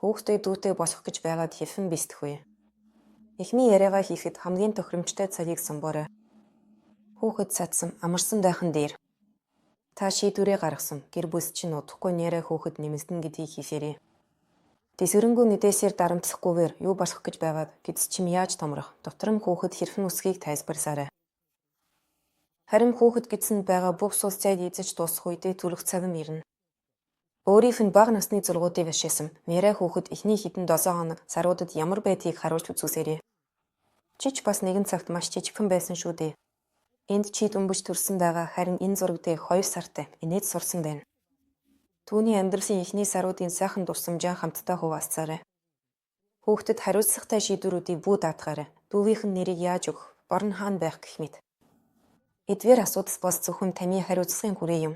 Хүүхдээ дүүтэй босгох гэж байгаад хэвэн бэлтгэв. Эхний яриагаа хийхэд хамгийн тохиромжтой цагийг сонгоорой. Хүүхэд цадсан, амарсан байхан дээр. Та шийдвэрээ гаргасан. Гэр бүл чинь удахгүй нэрээ хүүхэд нэмэгдэн гэдгийг хийсээрэй. Дэсвэрэнгүй мэдээсээр дарамтлахгүйгээр юу босгох гэж байгаад гэдэс чим яаж томрох? Дотор нь хүүхэд хэрхэн үсгийг тайлбарсаарай. Харин хүүхэд гэдсэнд байгаа бүх сул зайг эзэж дуусах үедээ зүрх цагам ирнэ. Өөрийнх нь бага насны зургуудыг бишээсэн нэрээ хүүхэд эхний хэдэн 7 хоног саруудад ямар байдгийг харуулж үзүүлсээрэй. Чич бас нэгэн цагт маш жижигхэн байсан шүү дээ. Энд чи дүнбэж төрсөн байгаа харин энэ зураг дээр 2 сартай инээд сурсан байна. Түүний амьдралын эхний саруудын сайхан дурсамжаа хамтдаа хуваалцаарай. Хүүхдэд хариуцлагатай шийдвэрүүдийг бүү даатгаарай. Дүүгийнх нь нэрийг яаж өгөх, бор нь хаана байх гэх мэт. Эдгээр асуудал бас зөвхөн таны хариуцлагын хүрээ юм.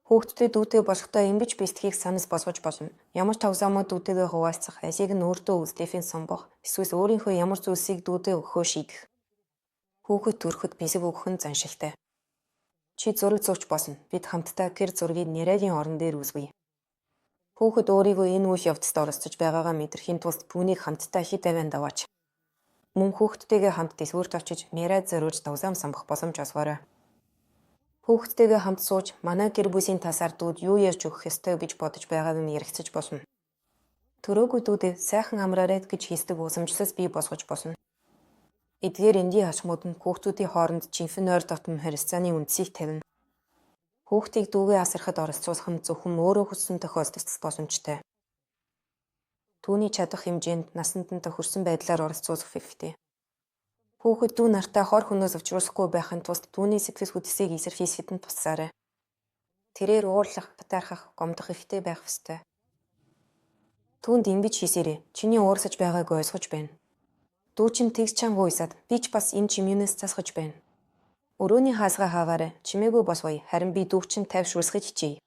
Хүүхдтэй дүүтэй болохдоо ингэж бэлтгийг санал болгож болно. Ямар тавсаамаа дүүтэйгээ хуваалцах, ажийг нь өөртөө үлдэхийн сонгох, эсвэл өөрийнхөө ямар зүйлсийг дүүтэй өгөхөө шийдэх. Хүүхэд төрөхөд бэлэг өгөх нь заншилтай. Чи зураг зурч болно. Бид хамтдаа гэр зургийг нэрээгийн орон дээр үүсгэе. Хүүхэд өөрийгөө энэ үйл явдалд оролцож байгаагаа мэдрэхийн тулд түүнийг хамтдаа хит авианд аваач. Мөн хүүхдтэйгээ хамт дэсвэрт очиж нэрээ зориулж давсаам самбах боломж олгоорой. Хүүхдтэйгээ хамт сууж манай гэр бүлийн тасаар дүүд юу ярьж өгөх ёстой гэж бодож байгааг нь ярилцаж болно. Төрөөгүй дүүдээ сайхан амраарай гэж хийсдэг уламжлал бий болгож болно. Эдгээр энгийн хашмууд нь хүүхдүүдийн хооронд жинхэнэ ойр дотн харилцааны үндсийг тавина. Хүүхдийг дүүгээ асархад оролцуулах нь зөвхөн өөрөө хүссэн тохиолдолд боломжтой. Түүний чадах хэмжээнд насанд нь тохирсон байдлаар оролцуулах хэрэгтэй. Хүүхэд дүү нартай хор хөнөөс өвчрүүлэхгүй байхын тулд түүний сэтгэл хөдлөлийг илэрхийлэхэд нь тусаарай. Тэрээр уурлах, батаархах, гомдох ихтэй байх ёстой. Түүнд ингэж хийсээрэй. Чиний уурсаж байгааг ойлгож байна. Дүү чинь тэгж чанга уйсаад би ч бас энэ чимээнээс засгаж байна. Өрөөний хаалгаа хаагаарай. Чимээгүй босгоё. Харин би дүү чинь тайвшруулахыг хичээе.